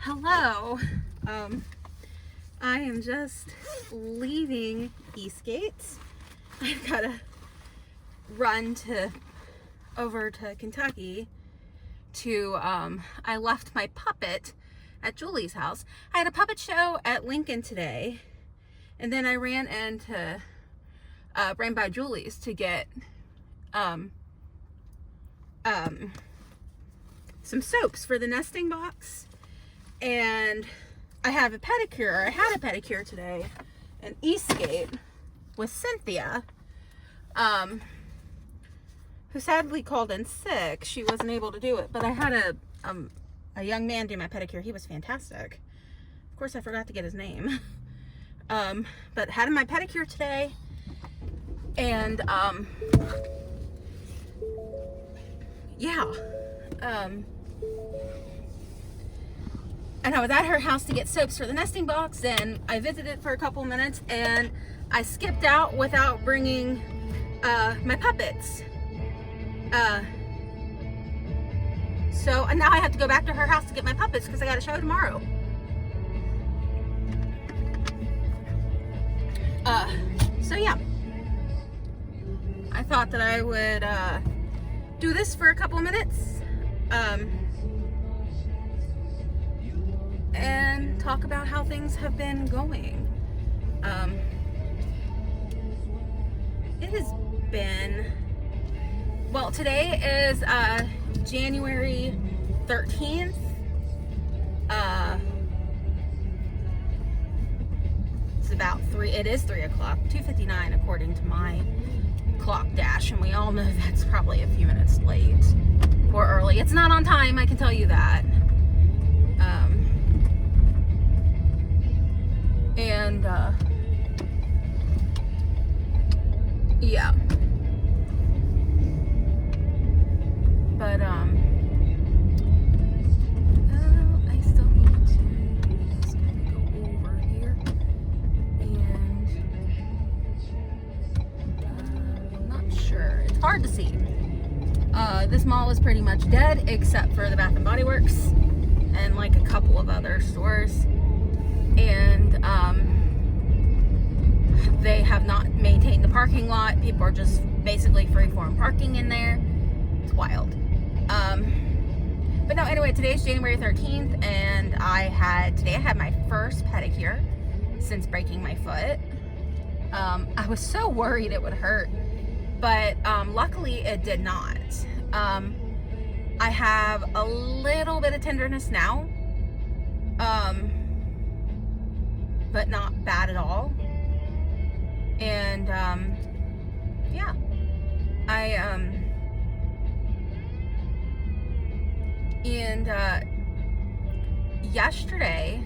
Hello. I am just leaving Eastgate. I've got to run over to Kentucky to, I left my puppet at Julie's house. I had a puppet show at Lincoln today, and then I ran by Julie's to get, some soaps for the nesting box. And I had a pedicure today in Eastgate with Cynthia, who sadly called in sick. She wasn't able to do it, but I had a young man do my pedicure. He was fantastic. Of course, I forgot to get his name. But had my pedicure today, and yeah. And I was at her house to get soaps for the nesting box, and I visited for a couple minutes, and I skipped out without bringing my puppets. So and now I have to go back to her house to get my puppets because I got a show tomorrow. So yeah, I thought that I would do this for a couple minutes. And talk about how things have been going. It has been, well, today is January 13th. It is 3 o'clock, 2:59 according to my clock dash, and we all know that's probably a few minutes late or early. It's not on time, I can tell you that. And yeah, but I still need to just kind of go over here, and I'm not sure. It's hard to see. This mall is pretty much dead except for the Bath and Body Works and like a couple of other stores. And they have not maintained the parking lot. People are just basically free-form parking in there. It's wild. But no, anyway, today's January 13th, and today I had my first pedicure since breaking my foot. I was so worried it would hurt, but luckily it did not. I have a little bit of tenderness now. But not bad at all. And yeah, yesterday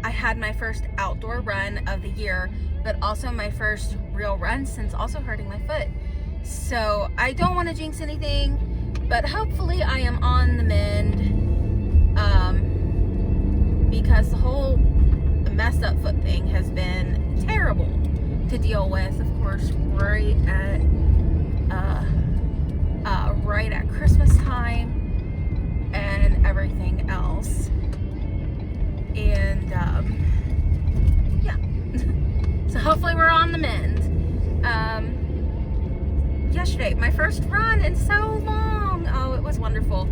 I had my first outdoor run of the year, but also my first real run since also hurting my foot. So I don't want to jinx anything, but hopefully I am on the mend, because the whole messed up foot thing has been terrible to deal with. Of course, right at Christmas time and everything else. And yeah, so hopefully we're on the mend. Yesterday, my first run in so long. Oh, it was wonderful.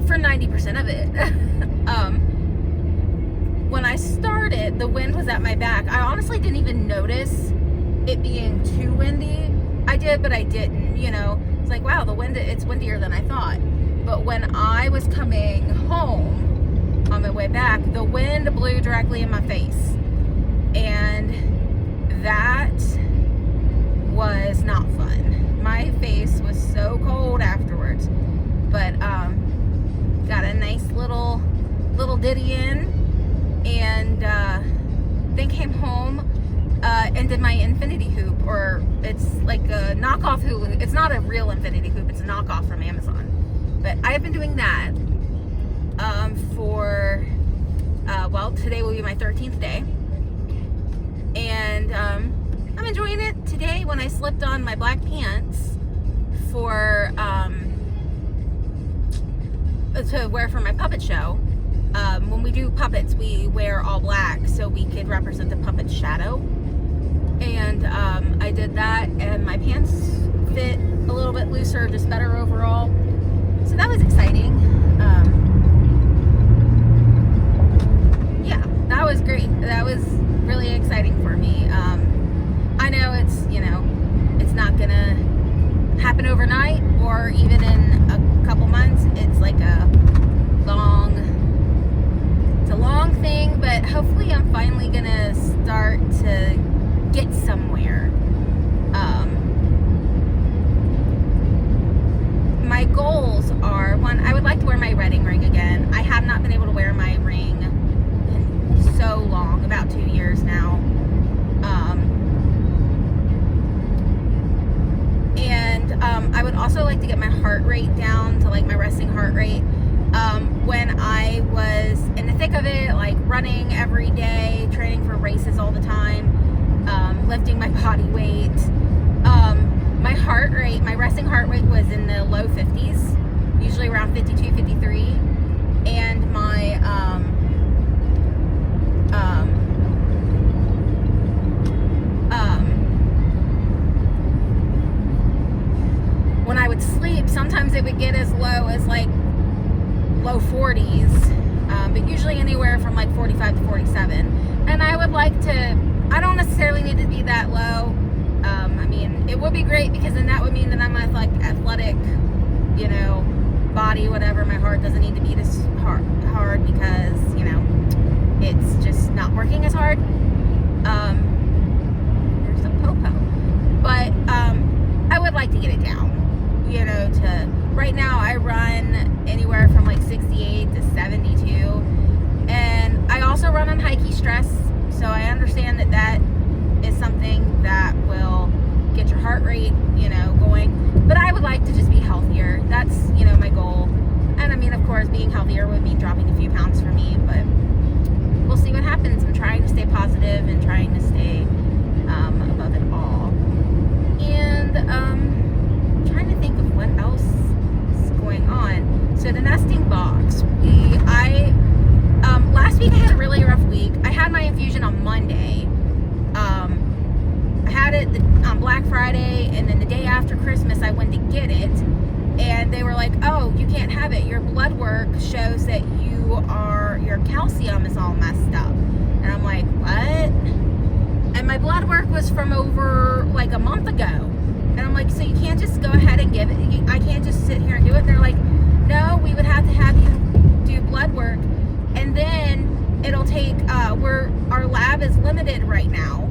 For 90% of it. When I started, the wind was at my back. I honestly didn't even notice it being too windy. I did, but I didn't, It's like, wow, it's windier than I thought. But when I was coming home on my way back, the wind blew directly in my face. And that was not fun. My face was so cold afterwards. But, got a nice little ditty in, and then came home and did my infinity hoop, or it's like a knockoff hula. It's not a real infinity hoop, it's a knockoff from Amazon. But I have been doing that for today will be my 13th day, and I'm enjoying it. Today when I slipped on my black pants for to wear for my puppet show. When we do puppets, we wear all black so we could represent the puppet's shadow. And I did that, and my pants fit a little bit looser, just better overall. So that was exciting. Yeah, that was great. That was really exciting for me. I know it's, it's not gonna happen overnight or even in a couple months. It's like a long thing, but hopefully I'm finally gonna start to get somewhere. My goals are, one, I would like to wear my wedding ring again. I have not been able to wear my ring in so long, about 2 years now. And I would also like to get my heart rate down to like my resting heart rate. When I was in the thick of it, like running every day, training for races all the time, lifting my body weight, my heart rate, my resting heart rate was in the low 50s, usually around 52, 53, and my when I would sleep, sometimes it would get as low as like low 40s, but usually anywhere from like 45 to 47. And I would like to, I don't necessarily need to be that low. I mean, it would be great because then that would mean that I'm like athletic, body, whatever. My heart doesn't need to be this hard because, it's just not working as hard. There's a popo. But I would like to get it down, to, right now I run anywhere from like 68 to 72. And I also run on high key stress. So I understand that is something that will get your heart rate, going. But I would like to just be healthier. That's, my goal. And I mean, of course, being healthier would mean dropping a few pounds for me, but we'll see what happens. I'm trying to stay positive and trying to stay above it all. And trying to think of what else is going on. So the nesting box. Last week I had a really rough week. I had my infusion on Monday. I had it on Black Friday, and then the day after Christmas I went to get it, and they were like, oh, you can't have it. Your blood work shows that your calcium is all messed up. And I'm like, what? And my blood work was from over like a month ago. And I'm like, so you can't just go ahead and give it? I can't just sit here and do it? And they're like, no, we would have to have you do blood work. And then it'll take, our lab is limited right now.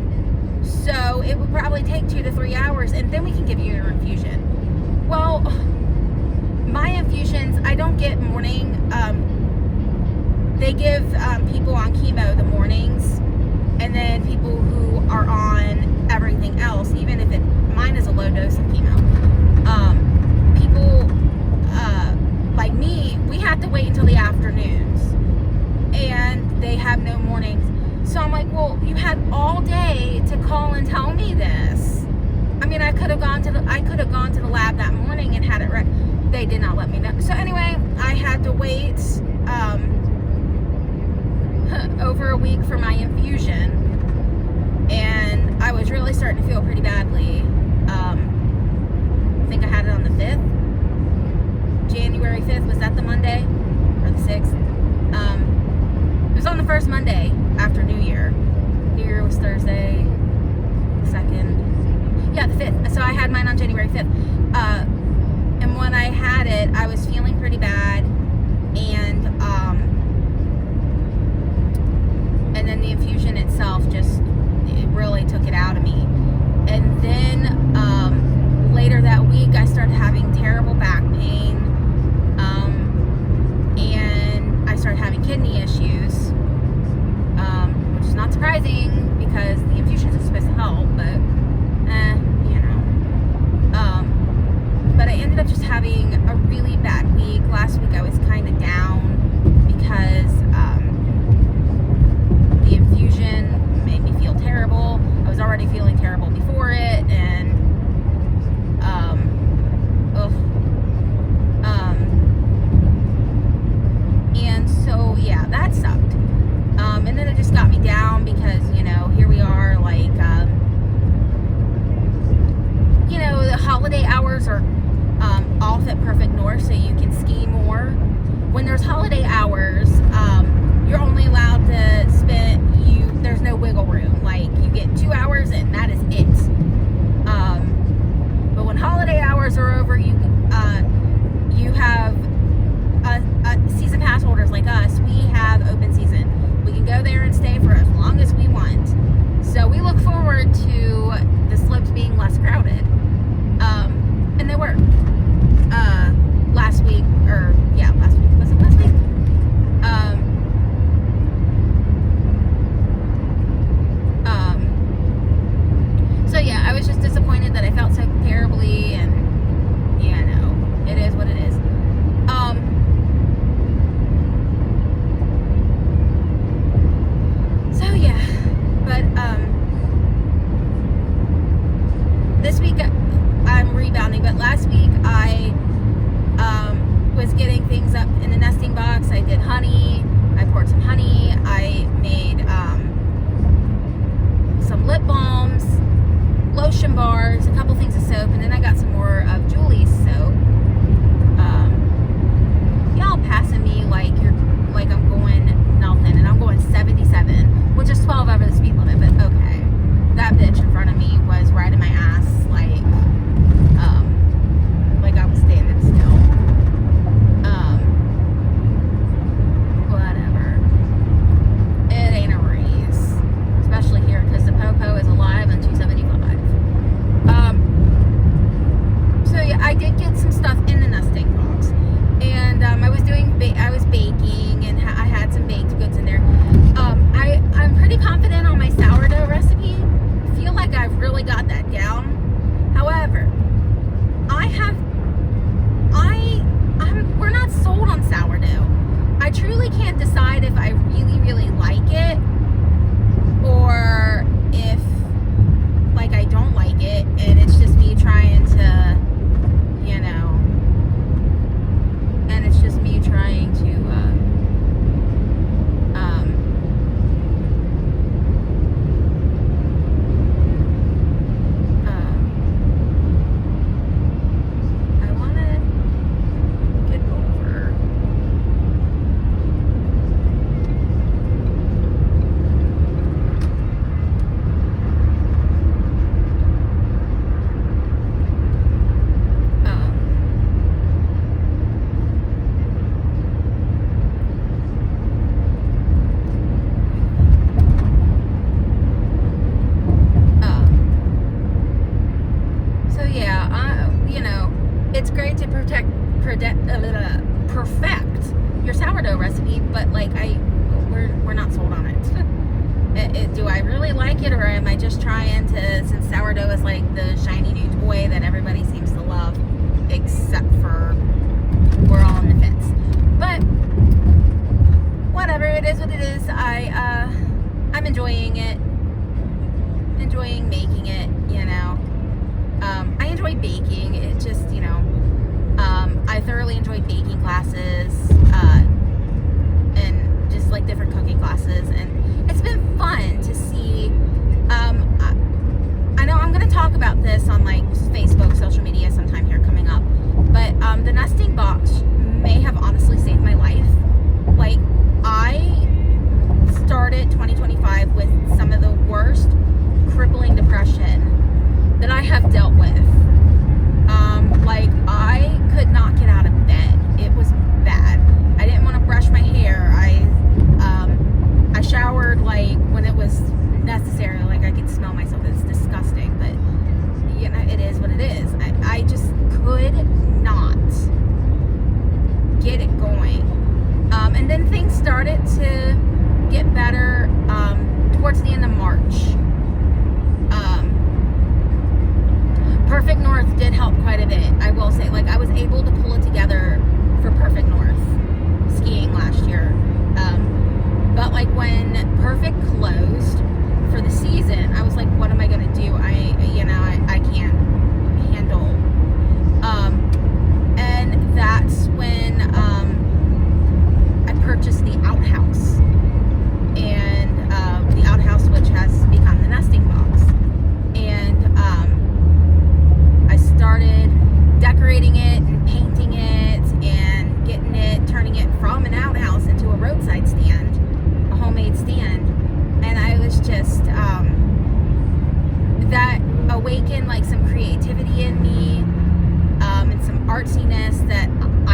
So it would probably take 2 to 3 hours, and then we can give you your infusion. Well, my infusions, I don't get morning. They give people on chemo the mornings, and then people who are on everything else, even if mine is a low dose of chemo. People like me, we have to wait until the afternoons, and they have no mornings. So I'm like, well, you had all day to call and tell me this. I mean, I could have gone to the lab that morning and had it right. They did not let me know. So anyway, I had to wait over a week for my infusion, and I was really starting to feel pretty badly. I think I had it on the 5th. January 5th, was that the Monday? Or the 6th? It was on the first Monday after New Year. New Year was Thursday, 2nd. Yeah, the 5th. So I had mine on January 5th. And when I had it, I was feeling pretty bad. And then the infusion itself it really took it out of me. And then later that week, I started having terrible back pain. And I started having kidney issues, which is not surprising because the infusions are supposed to help, but but I ended up just having a really bad week. Last week I was kind of down because the infusion made me feel terrible. I was already feeling terrible before it, and at Perfect North so you can ski more. When there's holiday hours, you're only allowed to there's no wiggle room. Like, you get 2 hours and that is it. But when holiday hours are over, you have season pass holders like us. We have open season. We can go there and stay for as long as we want. So we look forward to the slopes being less crowded. And they were last week. Was it last week? So yeah, I was just disappointed that I felt so terribly, and yeah, no, it is what it is. So yeah, but this week I'm rebounding, but last week I was getting things up in the nesting box. I did honey. I poured some honey. I made some lip balms, lotion bars, a couple things of soap, and then I got some more of Julie's soap. Y'all passing me like I'm going nothing, and I'm going 77, which is 12 over the speed limit, but okay. That bitch in front of me was riding my ass like I was standing still. Whatever. It ain't a race, especially here because the Popo is alive on 275. So yeah, I did get some stuff in the nesting box, and I was baking, and I had some baked goods in there. I'm pretty confident on my sourdough recipe. I feel like I've really got that down. However, we're not sold on sourdough. I truly can't decide if I really, really like it, or if I don't like it, and it's just me trying to, and it's just me trying to, I want to get over. So yeah, it's great to perfect your sourdough recipe, but we're not sold on it. Do I really like it, or am I just trying to, since sourdough is like the shiny new toy that everybody seems to love, except for we're all on the fence. But whatever, it is what it is. I'm enjoying it, enjoying making it, I enjoy baking. It just, I thoroughly enjoyed baking classes, and just different cooking classes, and it's been fun to see. I know I'm going to talk about this on Facebook, social media sometime here coming up, but the nesting box may have honestly saved my life. I started 2025 with some of the worst crippling depression that I have dealt with. I could not get out of bed. It was bad. I didn't want to brush my hair. I showered when it was necessary. I could smell myself. It's disgusting, but it is what it is. I just could not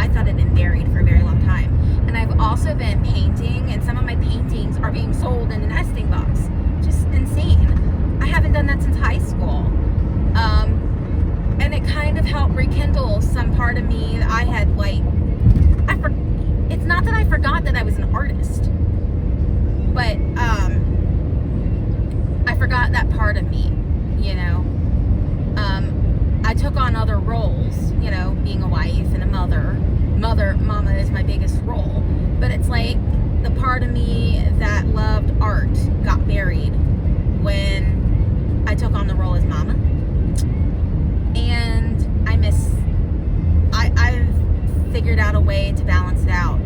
I thought it had been buried for a very long time. And I've also been painting, and some of my paintings are being sold in a nesting box. Just insane. I haven't done that since high school. And it kind of helped rekindle some part of me that I had, like, it's not that I forgot that I was an artist, but I forgot that part of me, you know. I took on other roles, you know, being a wife and a mama is my biggest role, but it's like the part of me that loved art got buried when I took on the role as mama. And I've figured out a way to balance it out.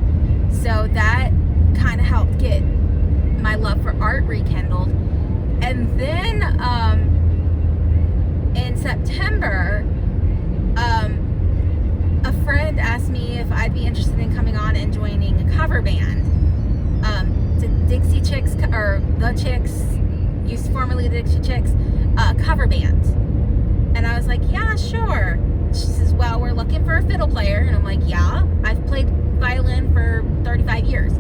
So that kind of helped get my love for art rekindled. And then in September, a friend asked me if I'd be interested in coming on and joining a cover band. The Dixie Chicks, or the Chicks, used formerly the Dixie Chicks, cover band. And I was like, yeah, sure. She says, well, we're looking for a fiddle player. And I'm like, yeah, I've played violin for 35 years.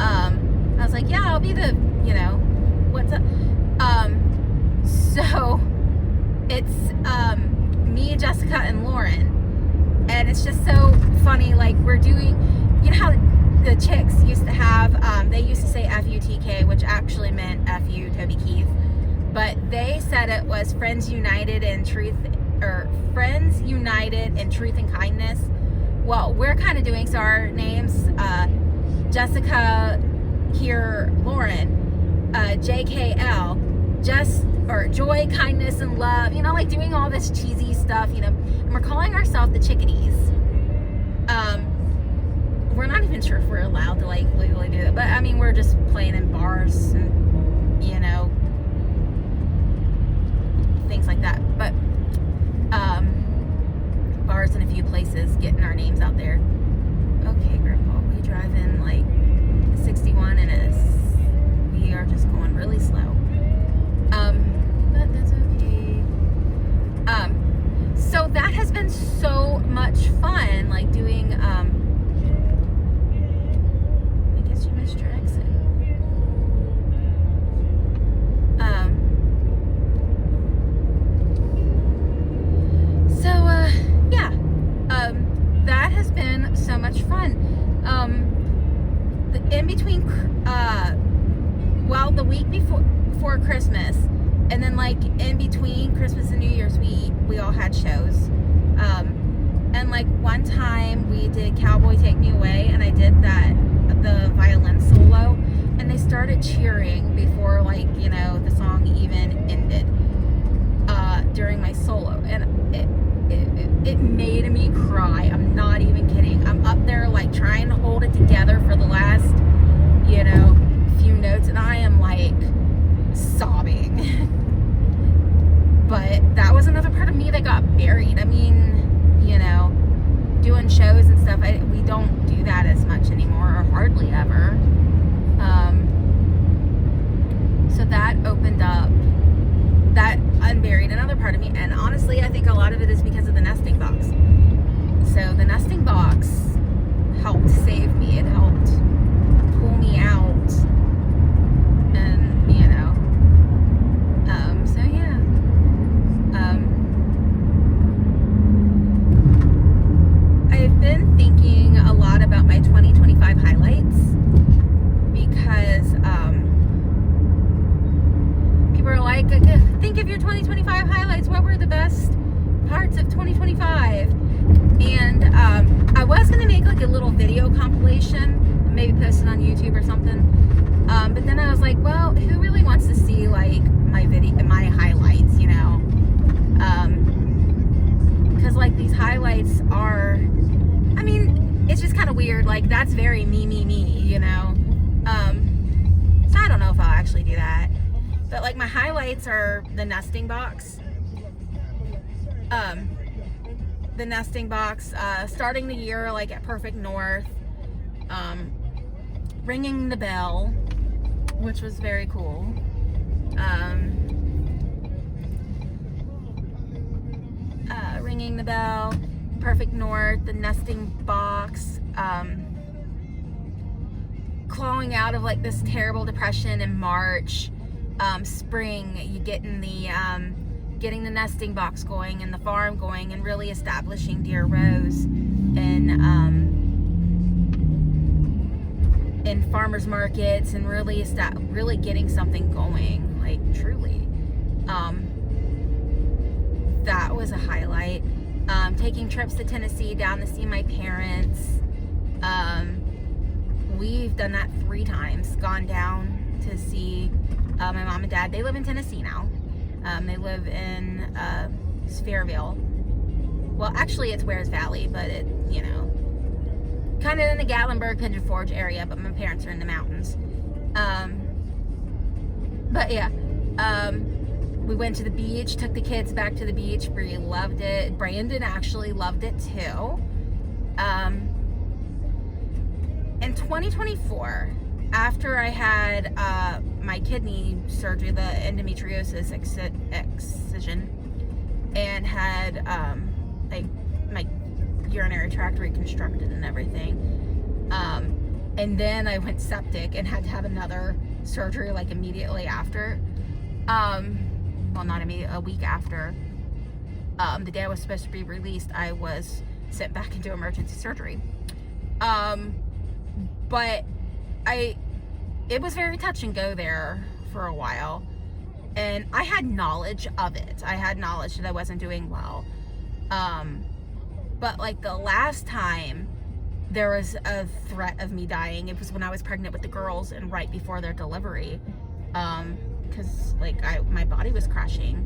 I was like, yeah, I'll be the, you know, what's up? So it's me, Jessica, and Lauren. And it's just so funny, like, we're doing, you know how the Chicks used to have, they used to say FUTK, which actually meant FU Toby Keith. But they said it was Friends United in Truth, or Friends United in Truth and Kindness. Well, we're kind of doing, so our names, Jessica, here, Lauren, JKL, or Joy, Kindness, and Love, you know, like doing all this cheesy stuff, you know, and we're calling ourselves the Chickadees. We're not even sure if we're allowed to, like, legally do that, but I mean, we're just playing in bars and, you know, things like that. But bars in a few places, getting our names out there. Okay, Grandpa, we drive in like 61 and we are just going really slow. But that's okay. So that has been so much fun, like doing, I guess you missed your exit. That has been so much fun. In between, the week before Christmas, and then like in between Christmas and New Year's, we all had shows. And like one time we did Cowboy Take Me Away, and I did the violin solo, and they started cheering before, like, you know, the song even ended, during my solo, and it made me cry. I'm not even kidding. I'm up there like trying to hold it together for the last, you know, few notes, and I am like sobbing. But that was another part of me that got buried. I mean, you know, doing shows and stuff, we don't do that as much anymore, or hardly ever. So that opened up, that unburied another part of me. And honestly, I think a lot of it is because of the nesting box. So the nesting box helped save me. It helped pull me out, and, you know, so yeah. I've been thinking a lot about my 2025 highlights, because people are like, think of your 2025 highlights. What were the best parts of 2025? And I was going to make like a little video compilation, maybe post it on YouTube or something. But then I was like, well, who really wants to see like my highlights, you know? Because like these highlights are, I mean, it's just kind of weird. Like, that's very me, you know? So I don't know if I'll actually do that. But like my highlights are the nesting box. The nesting box, starting the year like at Perfect North, ringing the bell, which was very cool. Ringing the bell, Perfect North, the nesting box. clawing out of like this terrible depression in March. Spring, you getting the nesting box going and the farm going and really establishing Deer Rose in farmers markets and really getting something going, like truly. That was a highlight. Taking trips to Tennessee down to see my parents. We've done that 3 times. Gone down to see my mom and dad. They live in Tennessee now. They live in Sperryville. Well, actually, it's Wares Valley, but it, kind of in the Gatlinburg, Pigeon Forge area, but my parents are in the mountains. But yeah, we went to the beach, took the kids back to the beach. Bree loved it. Brandon actually loved it too. In 2024, after I had my kidney surgery, the endometriosis excision, and had like my urinary tract reconstructed and everything, and then I went septic and had to have another surgery like immediately after. Well, not immediately, a week after. The day I was supposed to be released, I was sent back into emergency surgery. But it was very touch and go there for a while, and I had knowledge of it. I had knowledge that I wasn't doing well. But like the last time there was a threat of me dying, it was when I was pregnant with the girls and right before their delivery, because like my body was crashing,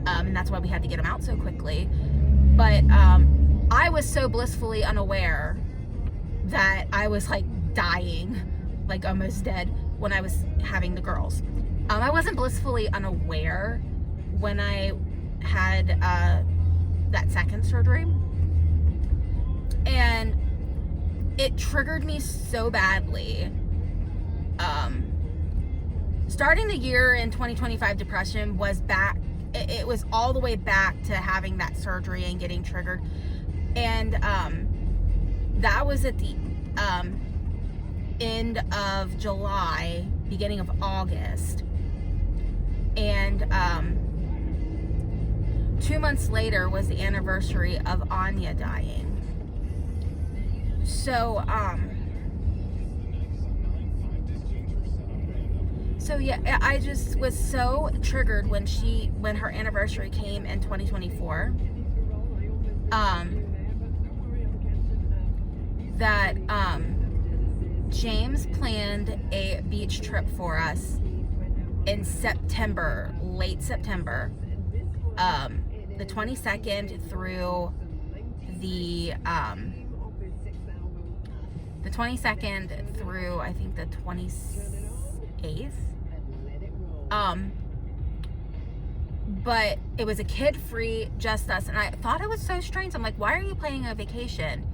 and that's why we had to get them out so quickly. But I was so blissfully unaware that I was like dying, like almost dead, when I was having the girls. I wasn't blissfully unaware when I had that second surgery, and it triggered me so badly. Starting the year in 2025, depression was back. It was all the way back to having that surgery and getting triggered, and that was at the end of July, beginning of August, and 2 months later was the anniversary of Anya dying. So yeah, I just was so triggered when her anniversary came in 2024. That James planned a beach trip for us in September, late September, the 22nd through the 22nd through I think the 28th. But it was a kid-free, just us, and I thought it was so strange. I'm like, why are you planning a vacation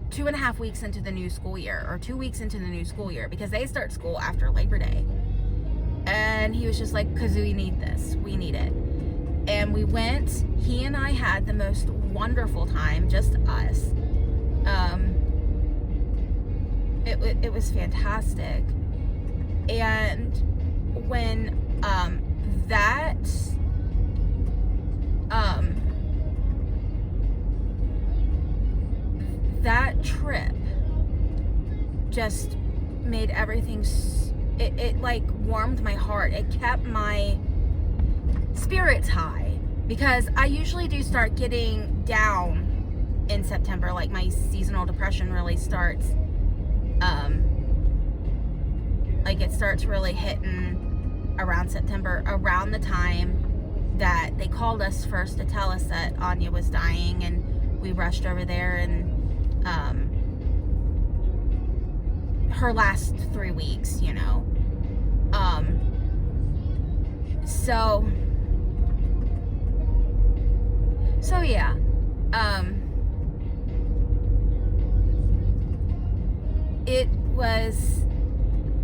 2.5 weeks into the new school year, or 2 weeks into the new school year, because they start school after Labor Day? And he was just like, because we need this, we need it. And we went. He and I had the most wonderful time, just us. It was fantastic. And when that trip just made everything, it like warmed my heart. It kept my spirits high, because I usually do start getting down in September. Like my seasonal depression really starts, like it starts really hitting around September, around the time that they called us first to tell us that Anya was dying, and we rushed over there, and her last 3 weeks, so yeah, it was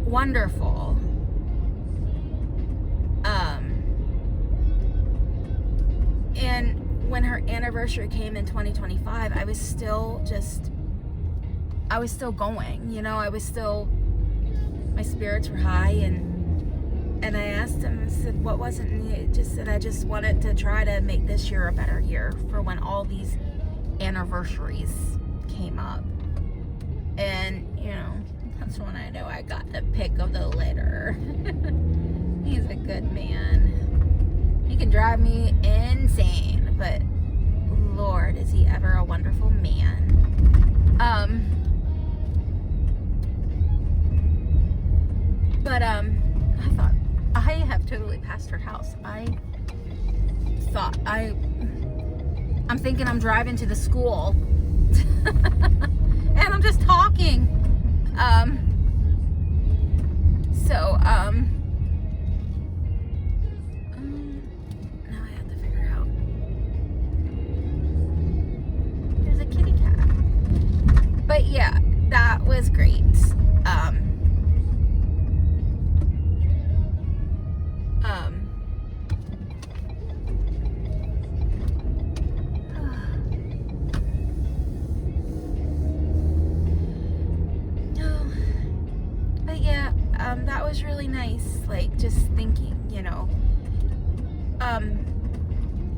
wonderful. And when her anniversary came in 2025, I was still just I was still going, you know, my spirits were high, and I asked him, I said, what was it? And he just said, I just wanted to try to make this year a better year for when all these anniversaries came up. And, you know, that's when I know I got the pick of the litter. He's a good man. He can drive me insane, but Lord, is he ever a wonderful man. But I thought, I have totally passed her house. I'm thinking I'm driving to the school. And I'm just talking. Now I have to figure out. There's a kitty cat. But yeah, that was great. That was really nice, like, just thinking, you know.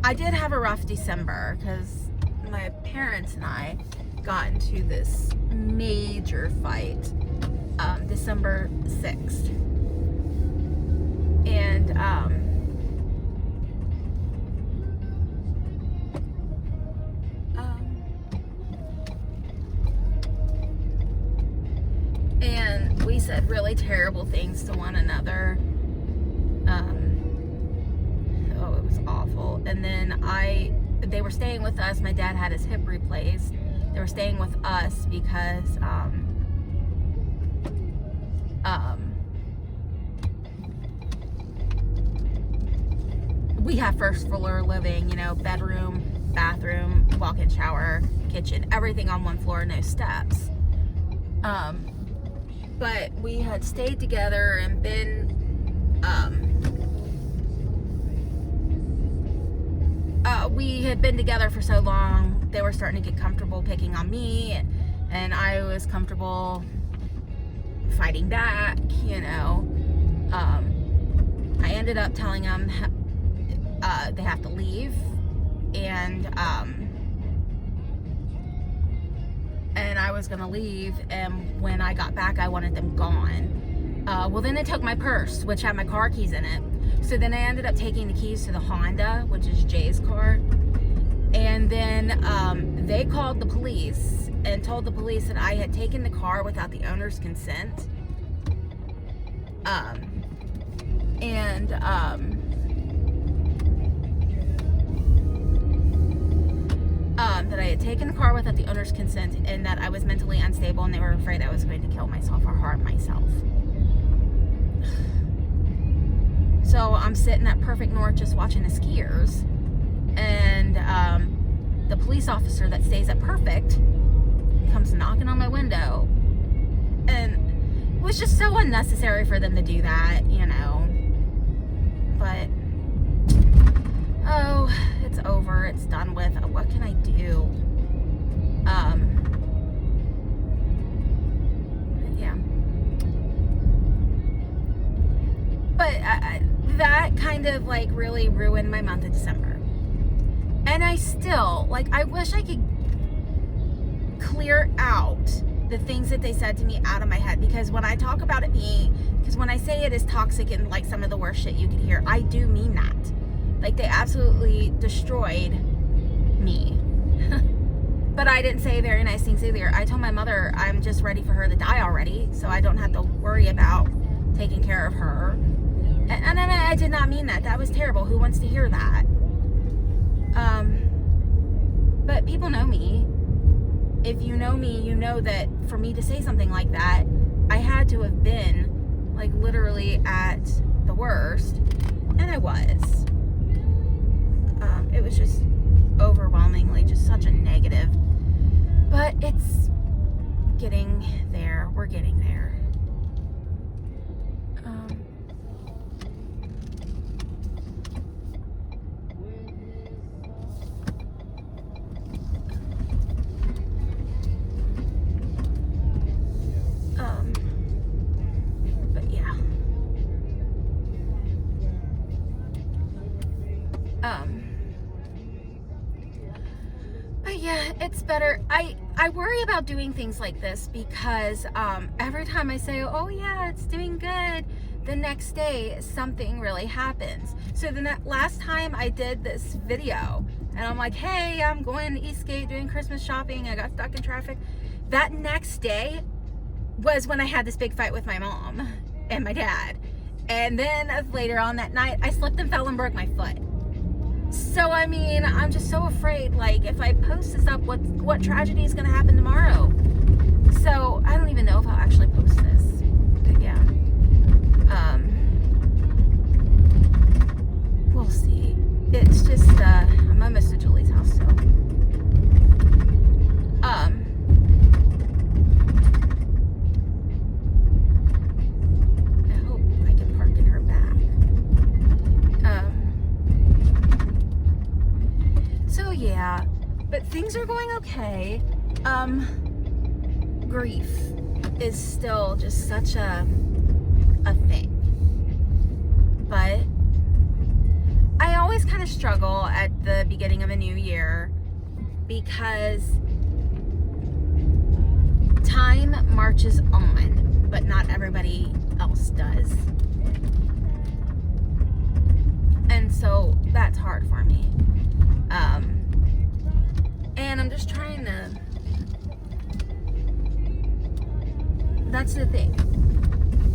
I did have a rough December because my parents and I got into this major fight December 6th. And we said really terrible things to one another. Oh, it was awful. And then they were staying with us. My dad had his hip replaced. They were staying with us because we have first floor living, you know, bedroom, bathroom, walk-in shower, kitchen, everything on one floor, no steps. But we had stayed together and been, we had been together for so long, they were starting to get comfortable picking on me, and I was comfortable fighting back, you know. I ended up telling them they have to leave, and I was gonna leave, and when I got back I wanted them gone. Well, then they took my purse, which had my car keys in it. So then I ended up taking the keys to the Honda, which is Jay's car, and then they called the police and told the police that I had taken the car without the owner's consent. That I had taken the car without the owner's consent, and that I was mentally unstable, and they were afraid I was going to kill myself or harm myself. So I'm sitting at Perfect North just watching the skiers, and the police officer that stays at Perfect comes knocking on my window, and it was just so unnecessary for them to do that, you know. But oh, it's over, it's done with. What can I do? Yeah. But that kind of like really ruined my month of December. And I still, like, I wish I could clear out the things that they said to me out of my head, because when I talk about it being, because when I say it is toxic and like some of the worst shit you could hear, I do mean that. Like, they absolutely destroyed me. But I didn't say very nice things either. I told my mother I'm just ready for her to die already, so I don't have to worry about taking care of her. And I did not mean that. That was terrible. Who wants to hear that? But people know me. If you know me, you know that for me to say something like that, I had to have been, like, literally at the worst. And I was. It was just overwhelmingly just such a negative. But it's getting there. We're getting there. better. I worry about doing things like this because every time I say, oh yeah, it's doing good, the next day something really happens. So the last time I did this video and I'm like, hey, I'm going to Eastgate doing Christmas shopping, I got stuck in traffic. That next day was when I had this big fight with my mom and my dad. And then later on that night, I slipped and fell and broke my foot. So, I mean, I'm just so afraid, like, if I post this up, what tragedy is going to happen tomorrow? So, I don't even know if I'll actually post this. But, yeah. We'll see. It's just, I'm almost to Julie's house, so. I hope I can park in her back. So yeah, but things are going okay. Grief is still just such a thing. But I always kind of struggle at the beginning of a new year because time marches on, but not everybody else does. And so that's hard for me. And I'm just trying to, that's the thing.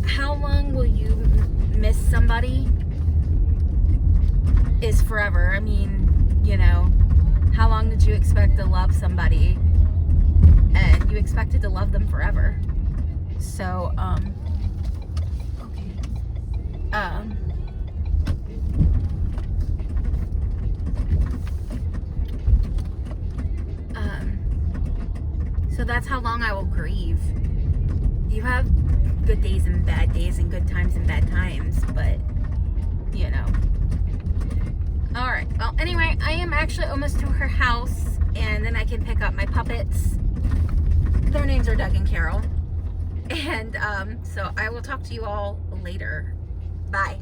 How long will you miss somebody is forever. I mean, you know, how long did you expect to love somebody? And you expected to love them forever. So, so that's how long I will grieve. You have good days and bad days and good times and bad times, but, you know. Alright, well, anyway, I am actually almost to her house, and then I can pick up my puppets. Their names are Doug and Carol. And, so I will talk to you all later. Bye.